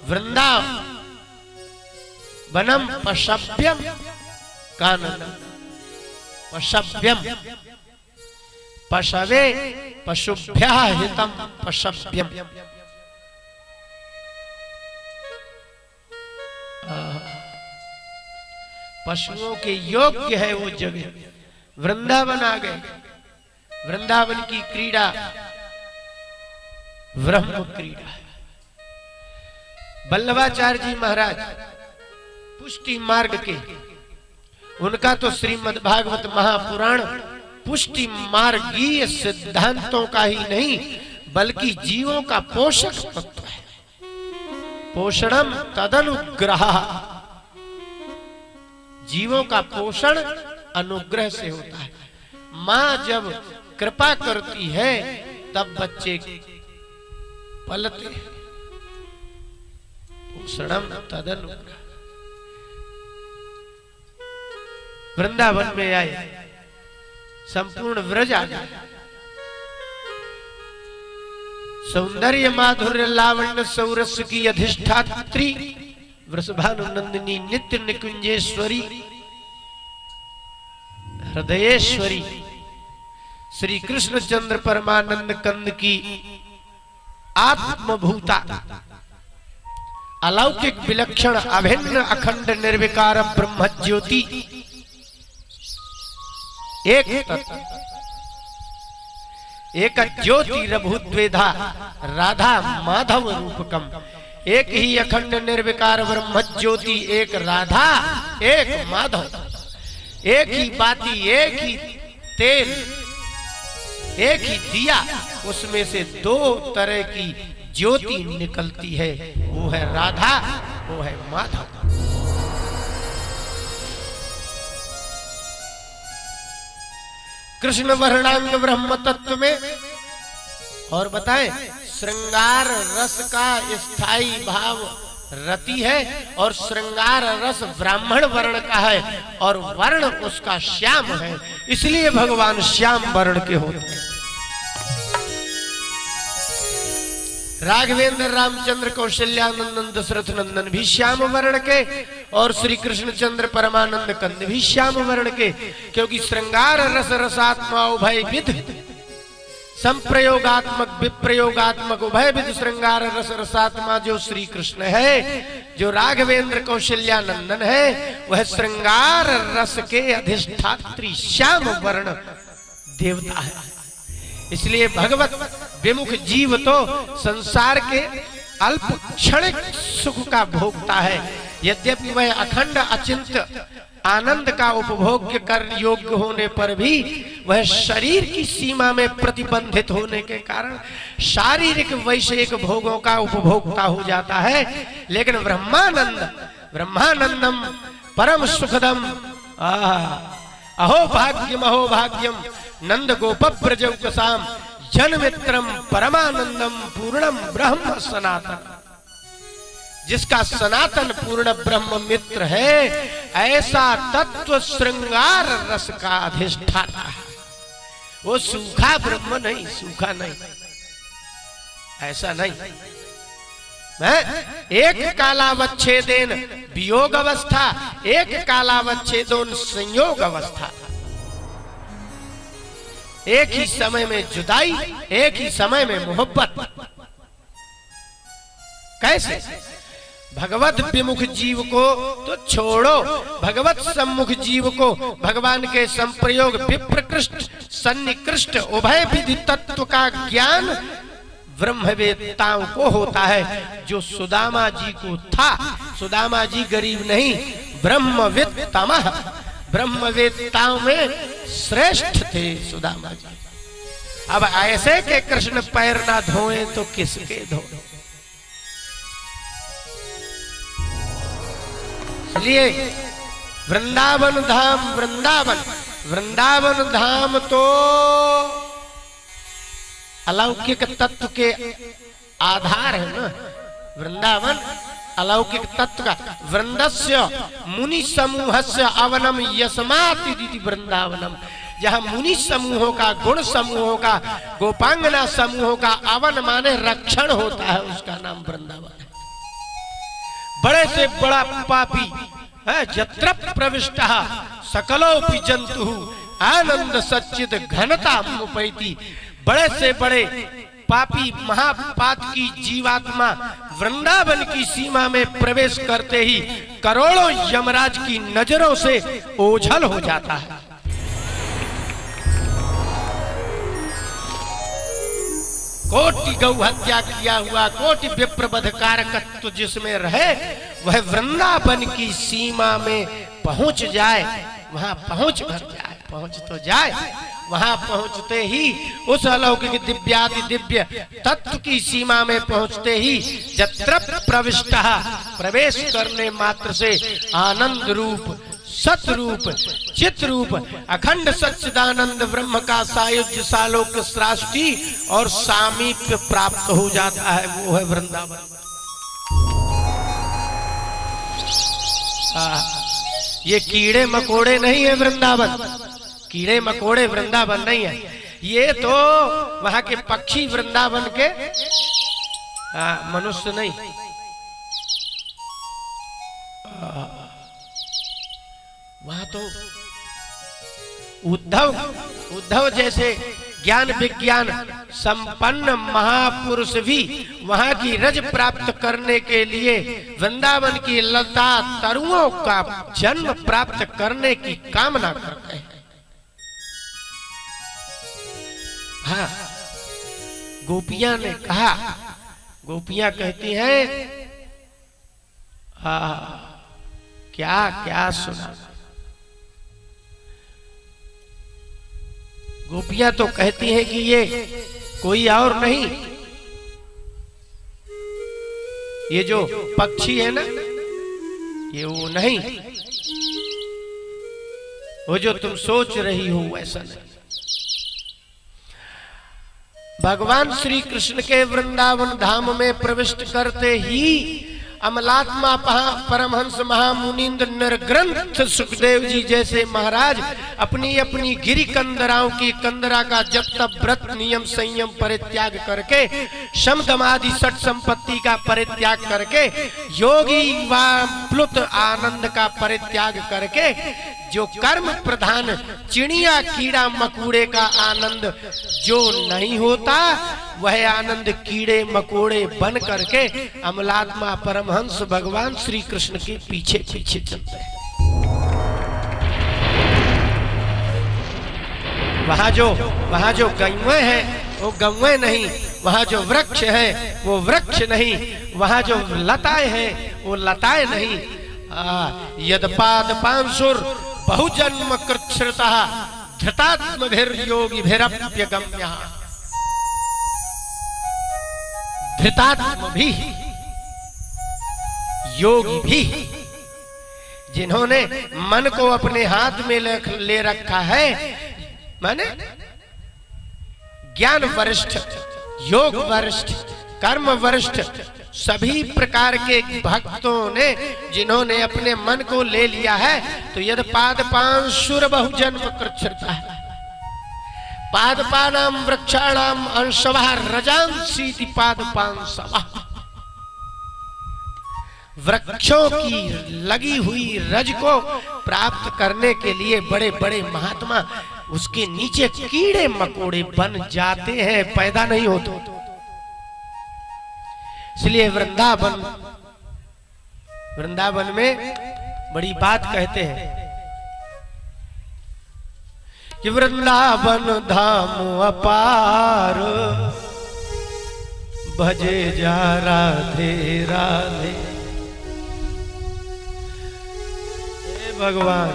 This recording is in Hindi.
वृंदावनम पशव्यम काननम। पशव्यम पशवे पशुभ्यः हितम पशव्यम। पशुओं के योग्य है वो जगह। वृंदावन आ गए। वृंदावन की क्रीड़ा ब्रह्म क्रीड़ा है। वल्लभाचार्य जी महाराज पुष्टि मार्ग के, उनका तो श्रीमद् भागवत महापुराण पुष्टि मार्गीय सिद्धांतों का ही नहीं बल्कि जीवों का पोषक तत्व है। पोषणम तदनुग्रह। जीवों का पोषण अनुग्रह से होता है। मां जब कृपा करती है तब बच्चे पलते। पोषणम तदनुग्रह। वृंदावन में आए, संपूर्ण व्रज आ गया। सौंदर्य माधुर्य लावण्य सौरस की अधिष्ठात्री वृषभानुनंदिनी नित्य निकुंजेश्वरी हृदयेश्वरी श्री कृष्ण चंद्र परमानंद कंद की आत्मभूता अलौकिक विलक्षण अभिन्न अखंड निर्विकार ब्रह्म ज्योति एक तत्व एक ज्योति रभूद्वेधा राधा माधव रूपकम। एक ही अखंड निर्विकार ब्रह्म ज्योति, एक राधा एक माधव, एक ही बाती एक ही तेल एक ही दिया, उसमें से दो तरह की ज्योति निकलती है। वो है राधा, वो है माधव। कृष्ण वर्णांग ब्रह्म तत्व में और बताएं, श्रृंगार रस का स्थायी भाव रति है और श्रृंगार रस ब्राह्मण वर्ण का है और वर्ण उसका श्याम है, इसलिए भगवान श्याम वर्ण के होते हैं। राघवेंद्र रामचंद्र कौशल्यानंदन दशरथ नंदन भी श्याम वर्ण के और श्री कृष्ण चंद्र परमानंद कंद भी श्याम वर्ण के, क्योंकि श्रृंगार रस रसात्मा उभय विध संप्रयोगात्मक विप्रयोगात्मक उभय विध श्रृंगार रस रसात्मा जो श्री कृष्ण है, जो राघवेंद्र कौशल्यानंदन है, वह श्रृंगार रस के अधिष्ठात्री श्याम वर्ण देवता है। इसलिए भगवत विमुख जीव तो संसार के अल्प क्षणिक सुख का भोगता है, यद्यपि वह अखंड अचिंत्य आनंद का उपभोग कर योग्य होने पर भी वह शरीर की सीमा में प्रतिबंधित होने के कारण शारीरिक वैषयिक भोगों का उपभोक्ता हो जाता है। लेकिन ब्रह्मानंदम परम सुखदम अहो भाग्यम अहो भाग्यम नंद गोप ब्रजौकसाम जनमित्रम परमानंदम पूर्णम ब्रह्म सनातन। जिसका सनातन पूर्ण ब्रह्म मित्र है, ऐसा तत्व श्रृंगार रस का अधिष्ठाता है। वो सूखा ब्रह्म नहीं, सूखा नहीं, ऐसा नहीं। एक कालावच्छेदेन वियोग अवस्था, एक कालावच्छेदोन संयोग अवस्था। एक ही समय में जुदाई, एक ही समय में मोहब्बत। कैसे? भगवत विमुख जीव को तो छोड़ो, भगवत सम्मुख जीव को भगवान के संप्रयोग विप्रकृष्ट सन्निकृष्ट उभय विधि तत्व का ज्ञान ब्रह्मवेत्ताओं को होता है, जो सुदामा जी को था। सुदामा जी गरीब नहीं, ब्रह्मवेत्तमः, ब्रह्मवेत्ताओं में श्रेष्ठ थे सुदामा जी। अब ऐसे के कृष्ण पैर ना धोए तो किसके धो? इसलिए वृंदावन धाम, वृंदावन धाम तो अलौकिक तत्व के आधार है ना। वृंदावन अलौकिक तत्व का वृंदस्य मुनि समूहस्य अवनम यस्माति वृंदावनम। जहाँ मुनि समूहों का, गुण समूहों का, गोपांगना समूहों का अवन माने रक्षण होता है, उसका नाम वृंदावन है। बड़े से बड़ा पापी है यत्र प्रविष्टः सकलोपि जंतु आनंद सच्चिद घनता मुपैति। बड़े से बड़े पापी महापात की जीवात्मा वृंदावन की सीमा में प्रवेश करते ही करोड़ों यमराज की नजरों से ओझल हो जाता है। कोटि गौ हत्या किया हुआ, कोटि विप्रवध कारकत्व जिसमें रहे, वह वृंदावन की सीमा में पहुंच जाए, वहां पहुंच तो जाए। वहां पहुंचते ही उस अलौकिक दिव्यादि दिव्य तत्व की सीमा में पहुंचते ही यत्र प्रविष्टः प्रवेश करने मात्र से आनंद रूप, सतरूप, चित रूप, अखंड सच्चिदानंद ब्रह्म का सायुज्य सालोक्य सृष्टि और सामीप्य प्राप्त हो जाता है। वो है वृंदावन। ये कीड़े मकोड़े नहीं है वृंदावन, कीड़े मकोड़े वृंदावन नहीं है। ये तो वहां के पक्षी वृंदावन के, मनुष्य नहीं। वहां तो उद्धव जैसे ज्ञान विज्ञान संपन्न महापुरुष भी वहां की रज प्राप्त करने के लिए वृंदावन की लता तरुओं का जन्म प्राप्त करने की कामना करते हैं। हाँ, गोपियां ने कहा, गोपियां कहती हैं, क्या क्या सुना। गोपियां तो कहती हैं कि ये कोई और नहीं, ये जो पक्षी है ना, ये वो नहीं, वो जो तुम सोच रही हो वैसा नहीं। भगवान श्री कृष्ण के वृंदावन धाम में प्रविष्ट करते ही अमलात्मा परमहंस महामुनीन्द्र निर्ग्रंथ सुखदेव जी जैसे महाराज अपनी अपनी गिरि कंदराओं की कंदरा का जब तब व्रत नियम संयम परित्याग करके शम दमादि सठ संपत्ति का परित्याग करके योगी व प्लुत आनंद का परित्याग करके जो कर्म प्रधान चिड़िया कीड़ा मकोड़े का आनंद जो नहीं होता, वह आनंद कीड़े मकोड़े बन करके अमलात्मा परमहंस भगवान श्री कृष्ण के पीछे पीछे चलते हैं। वहां जो गौएं हैं वो गौएं नहीं, वहां जो वृक्ष है वो वृक्ष नहीं, वहां जो लताएं हैं वो लताएं नहीं। यदपाद पांसुर बहुजन्म कृच्छ्रितः धृतात्मभिर्योगिभिरप्यगम्यः। धृतात्म भी, योगी भी, जिन्होंने मन को अपने हाथ में ले रखा है, माने ज्ञान वरिष्ठ, योग वरिष्ठ, कर्म वरिष्ठ, सभी प्रकार के भक्तों ने जिन्होंने अपने मन को ले लिया है, तो यद पादपांशुर बहुजन्म कृच्छ्रितः पादपानाम वृक्षाणाम अंशवः रजांसीति पादपांशवः। वृक्षों की लगी हुई रज को प्राप्त करने के लिए बड़े बड़े महात्मा उसके नीचे कीड़े मकोड़े बन जाते हैं, पैदा नहीं होते। इसलिए वृंदावन में बड़ी बात कहते हैं कि वृंदावन धाम अपार भजे जा राधे राधे। भगवान